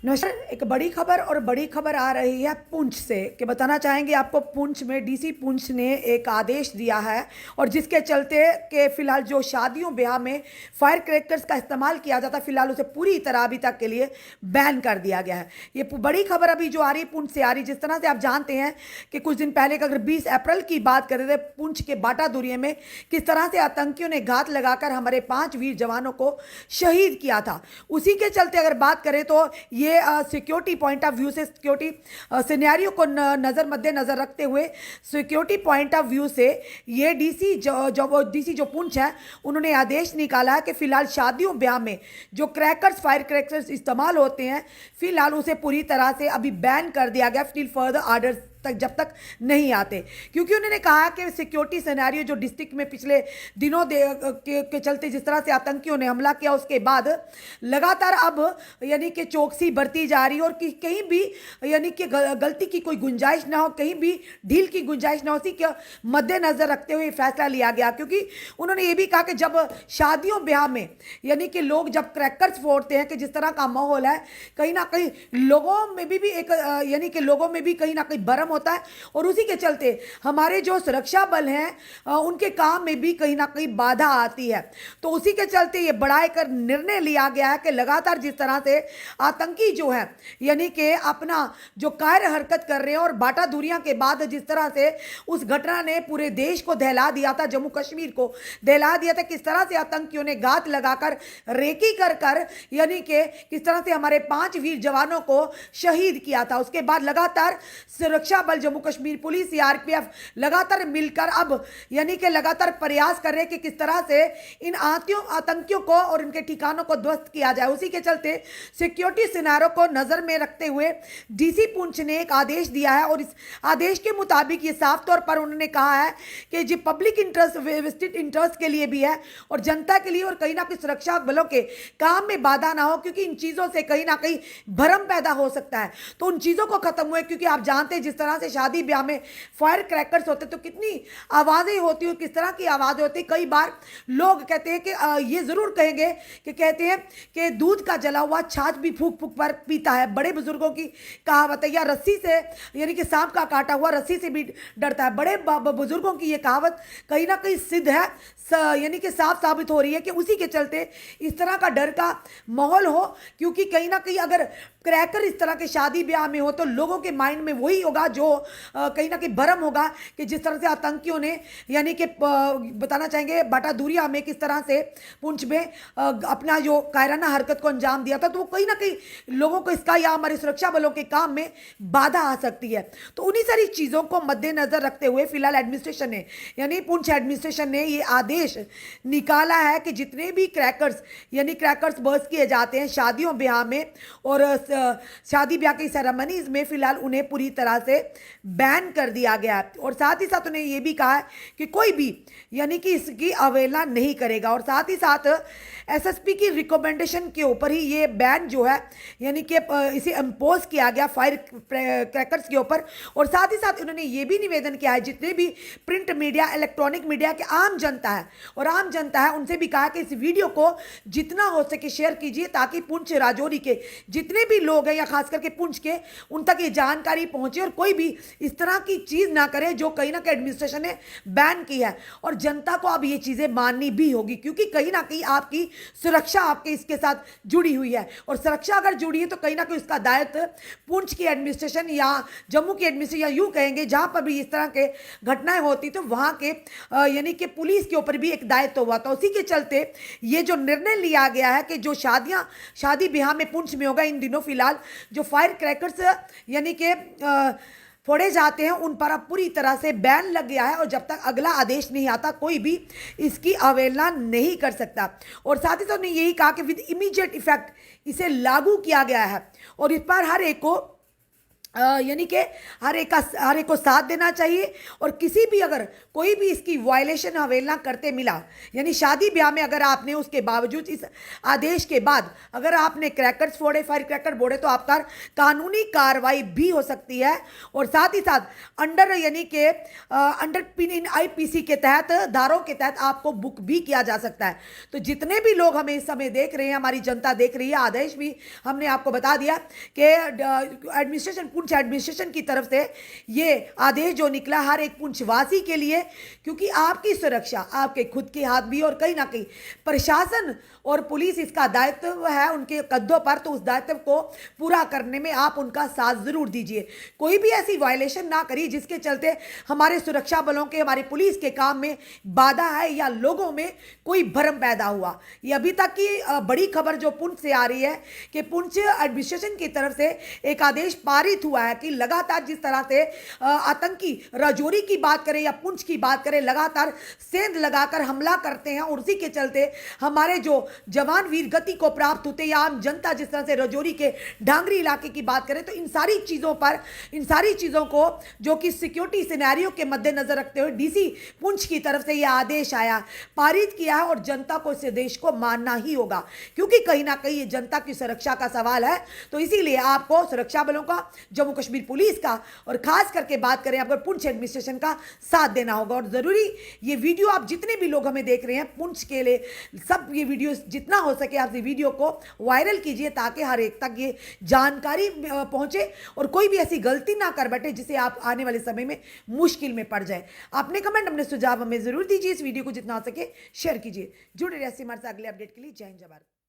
नमस्कार। एक बड़ी खबर और बड़ी खबर आ रही है पुंछ से कि बताना चाहेंगे आपको। पुंछ में डीसी पुंछ ने एक आदेश दिया है और जिसके चलते कि फिलहाल जो शादियों ब्याह में फायर क्रैकर्स का इस्तेमाल किया जाता है फिलहाल उसे पूरी तरह अभी तक के लिए बैन कर दिया गया है। ये बड़ी खबर अभी जो आ रही है पुंछ से आ रही। जिस तरह से आप जानते हैं कि कुछ दिन पहले का अगर 20 अप्रैल की बात करें तो पुंछ के बाटा दूरिये में किस तरह से आतंकियों ने घात लगाकर हमारे 5 वीर जवानों को शहीद किया था। उसी के चलते अगर बात करें तो ये सिक्योरिटी पॉइंट ऑफ व्यू से सिक्योरिटी सिनेरियो को मद्देनजर रखते हुए सिक्योरिटी पॉइंट ऑफ व्यू से ये डीसी जो पुंछ है उन्होंने आदेश निकाला है कि फिलहाल शादियों ब्याह में जो क्रैकर्स फायर क्रैकर्स इस्तेमाल होते हैं फिलहाल उसे पूरी तरह से अभी बैन कर दिया गया टिल फर्दर आर्डर तक जब तक नहीं आते। क्योंकि उन्होंने कहा कि सिक्योरिटी सिनेरियो जो डिस्ट्रिक्ट में पिछले दिनों के चलते जिस तरह से आतंकियों ने हमला किया उसके बाद लगातार अब यानी कि चौकसी बरती जा रही है और कि कहीं भी यानी कि गलती की कोई गुंजाइश ना हो, कहीं भी ढील की गुंजाइश ना हो। उसी के मद्देनजर रखते हुए फैसला लिया गया क्योंकि उन्होंने ये भी कहा कि जब शादियों ब्याह में यानी कि लोग जब क्रैकर्स फोड़ते हैं कि जिस तरह का माहौल है कहीं ना कहीं लोगों में भी एक यानी कि लोगों में भी कहीं ना कहीं भरम होता है और उसी के चलते हमारे जो सुरक्षा बल हैं उनके काम में भी कहीं ना कहीं बाधा आती है। तो उसी के चलते ये बढ़ाकर निर्णय लिया गया है कि लगातार जिस तरह से आतंकी जो है यानी कि अपना जो कार्य हरकत कर रहे हैं और बाटा दूरियां के बाद जिस तरह से उस घटना ने पूरे देश को दहला दिया था, जम्मू कश्मीर को दहला दिया था, किस तरह से आतंकियों ने घात लगाकर रेकी कर कर यानी कि किस तरह से हमारे 5 वीर जवानों को शहीद किया था। उसके बाद लगातार सुरक्षा बल जम्मू कश्मीर पुलिस सीआरपीएफ लगातार मिलकर अब यानी कि लगातार प्रयास कर रहे हैं कि किस तरह से इन आतंकियों को और इनके ठिकानों को ध्वस्त किया जाए। उसी के चलते सिक्योरिटी सिनारों को नजर में रखते हुए डीसी पुंछ ने एक आदेश दिया है और इस आदेश के मुताबिक ये साफ तौर पर उन्होंने कहा है कि जो पब्लिक इंटरेस्ट वेस्टेड इंटरेस्ट के लिए भी है और जनता के लिए और कहीं ना कहीं सुरक्षा बलों के काम में बाधा ना हो क्योंकि इन चीजों से कहीं ना कहीं भ्रम पैदा हो सकता है। तो उन चीजों को खत्म हुए क्योंकि आप जानते हैं जिस तरह से शादी ब्याह में फायर क्रैकर्स होते तो कितनी आवाजें होती हैं, किस तरह की आवाजें होती। कई बार लोग कहते हैं कि ये जरूर कहेंगे कि कहते हैं कि दूध का जला हुआ छाछ भी फूक फूक पर पीता है, बड़े बुजुर्गों की कहावत है। या रस्सी से यानी कि सांप का काटा हुआ रस्सी से भी डरता है, बड़े बुजुर्गों की ये कहावत कहीं ना कहीं सिद्ध है, यानी कि साफ साबित हो रही है कि उसी के चलते इस तरह का डर का माहौल हो क्योंकि कहीं ना कहीं अगर क्रैकर इस तरह के शादी ब्याह में हो तो लोगों के माइंड में वही होगा जो कहीं ना कहीं भरम होगा कि जिस तरह से आतंकियों ने यानी कि बताना चाहेंगे बाटा दूरिया में किस तरह से पुंछ में अपना जो कायराना हरकत को अंजाम दिया था तो वो कहीं ना कहीं लोगों को इसका या हमारे सुरक्षा बलों के काम में बाधा आ सकती है। तो उन्हीं सारी चीज़ों को मद्देनजर रखते हुए फिलहाल एडमिनिस्ट्रेशन ने यानी पुंछ एडमिनिस्ट्रेशन ने ये आदेश निकाला है कि जितने भी क्रैकर्स यानी क्रैकर्स बर्स्ट किए जाते हैं शादियों ब्याह में और शादी ब्याह की सेरेमनीज में फिलहाल उन्हें पूरी तरह से बैन कर दिया गया है। और साथ ही साथ उन्हें यह भी कहा है कि कोई भी यानी कि इसकी अवहेलना नहीं करेगा और साथ ही साथ एसएसपी की रिकमेंडेशन के ऊपर ही ये बैन जो है यानी कि इसे इम्पोज किया गया फायर क्रैकर्स के ऊपर। और साथ ही साथ उन्होंने ये भी निवेदन किया है जितने भी प्रिंट मीडिया इलेक्ट्रॉनिक मीडिया के आम जनता है और आम जनता है उनसे भी कहा कि इस वीडियो को जितना हो सके शेयर कीजिए ताकि पुंछ राजौरी के जितने भी लोग हैं या खास करके पुंछ के उन तक ये जानकारी पहुंचे और कोई भी इस तरह की चीज ना करे जो कहीं ना कहीं एडमिनिस्ट्रेशन ने बैन की है। और जनता को अब ये चीजें माननी भी होगी क्योंकि कहीं ना कहीं आपकी सुरक्षा आपके इसके साथ जुड़ी हुई है और सुरक्षा अगर जुड़ी है तो कहीं ना कहीं उसका दायित्व पुंछ की एडमिनिस्ट्रेशन या जम्मू की एडमिनिस्ट्रेशन या यूं कहेंगे जहां पर भी इस तरह के घटनाएं होती तो वहां के यानी कि पुलिस के ऊपर भी एक दायित्व हुआ था। उसी के चलते ये जो निर्णय लिया गया है कि जो शादी ब्याह में पुंछ में होगा इन दिनों फिलहाल जो फायर क्रैकर्स यानी कि फोड़े जाते हैं उन पर अब पूरी तरह से बैन लग गया है और जब तक अगला आदेश नहीं आता कोई भी इसकी अवहेलना नहीं कर सकता। और साथ ही साथ उन्होंने यही कहा कि विद इमीडिएट इफेक्ट इसे लागू किया गया है और इस पर हर एक को यानी कि हर एक को साथ देना चाहिए। और किसी भी अगर कोई भी इसकी वायलेशन अवेलना करते मिला, यानी शादी ब्याह में अगर आपने उसके बावजूद इस आदेश के बाद अगर आपने क्रैकर्स फोड़े, फायर क्रैकर फोड़े, तो आपका कानूनी कार्रवाई भी हो सकती है। और साथ ही साथ अंडर यानी कि अंडर पिन आईपीसी के तहत धाराओं के तहत आपको बुक भी किया जा सकता है। तो जितने भी लोग हमें इस समय देख रहे हैं, हमारी जनता देख रही है, आदेश भी हमने आपको बता दिया कि एडमिनिस्ट्रेशन पुंछ एडमिनिस्ट्रेशन की तरफ से ये आदेश जो निकला हर एक पुंछवासी के लिए, क्योंकि आपकी सुरक्षा आपके खुद के हाथ भी, और कहीं ना कहीं प्रशासन और पुलिस इसका दायित्व है उनके कंधों पर, तो उस दायित्व को पूरा करने में आप उनका साथ जरूर दीजिए। कोई भी ऐसी वायलेशन ना करिए जिसके चलते हमारे सुरक्षा बलों के, हमारी पुलिस के काम में बाधा है या लोगों में कोई भ्रम पैदा हुआ। ये अभी तक की बड़ी खबर जो पुंछ से आ रही है कि पुंछ एडमिनिस्ट्रेशन की तरफ से एक आदेश पारित हुआ है कि लगातार जिस तरह से आतंकी राजौरी की बात करें या पुंछ की बात करें, लगातार सेंध लगाकर हमला करते हैं, और उसी के चलते हमारे जो जवान वीर गति को प्राप्त होते, या आम जनता जिस तरह से राजौरी के ढांगरी इलाके की बात करें, तो इन सारी चीज़ों पर, इन सारी चीज़ों को जो कि सिक्योरिटी सिनेरियो के मद्देनजर रखते हुए डीसी पुंछ की तरफ से यह आदेश आया, पारित किया है। और जनता को इस आदेश को मानना ही होगा, क्योंकि कहीं ना कहीं ये जनता की सुरक्षा का सवाल है। तो इसीलिए आपको सुरक्षा बलों का, जम्मू कश्मीर पुलिस का, और खास करके बात करें आपको पुंछ एडमिनिस्ट्रेशन का साथ देना होगा। और जरूरी ये वीडियो आप जितने भी लोग हमें देख रहे हैं पुंछ के लिए, सब ये वीडियो जितना हो सके आप ये वीडियो को वायरल कीजिए, ताकि हर एक तक ये जानकारी पहुंचे और कोई भी ऐसी गलती ना कर बैठे जिसे आप आने वाले समय में मुश्किल में पड़ जाए। अपने कमेंट, अपने सुझाव हमें जरूर दीजिए। इस वीडियो को जितना हो सके शेयर कीजिए। जुड़े रहिए हमारे साथ अगले अपडेट के लिए। जय हिंद, जय भारत।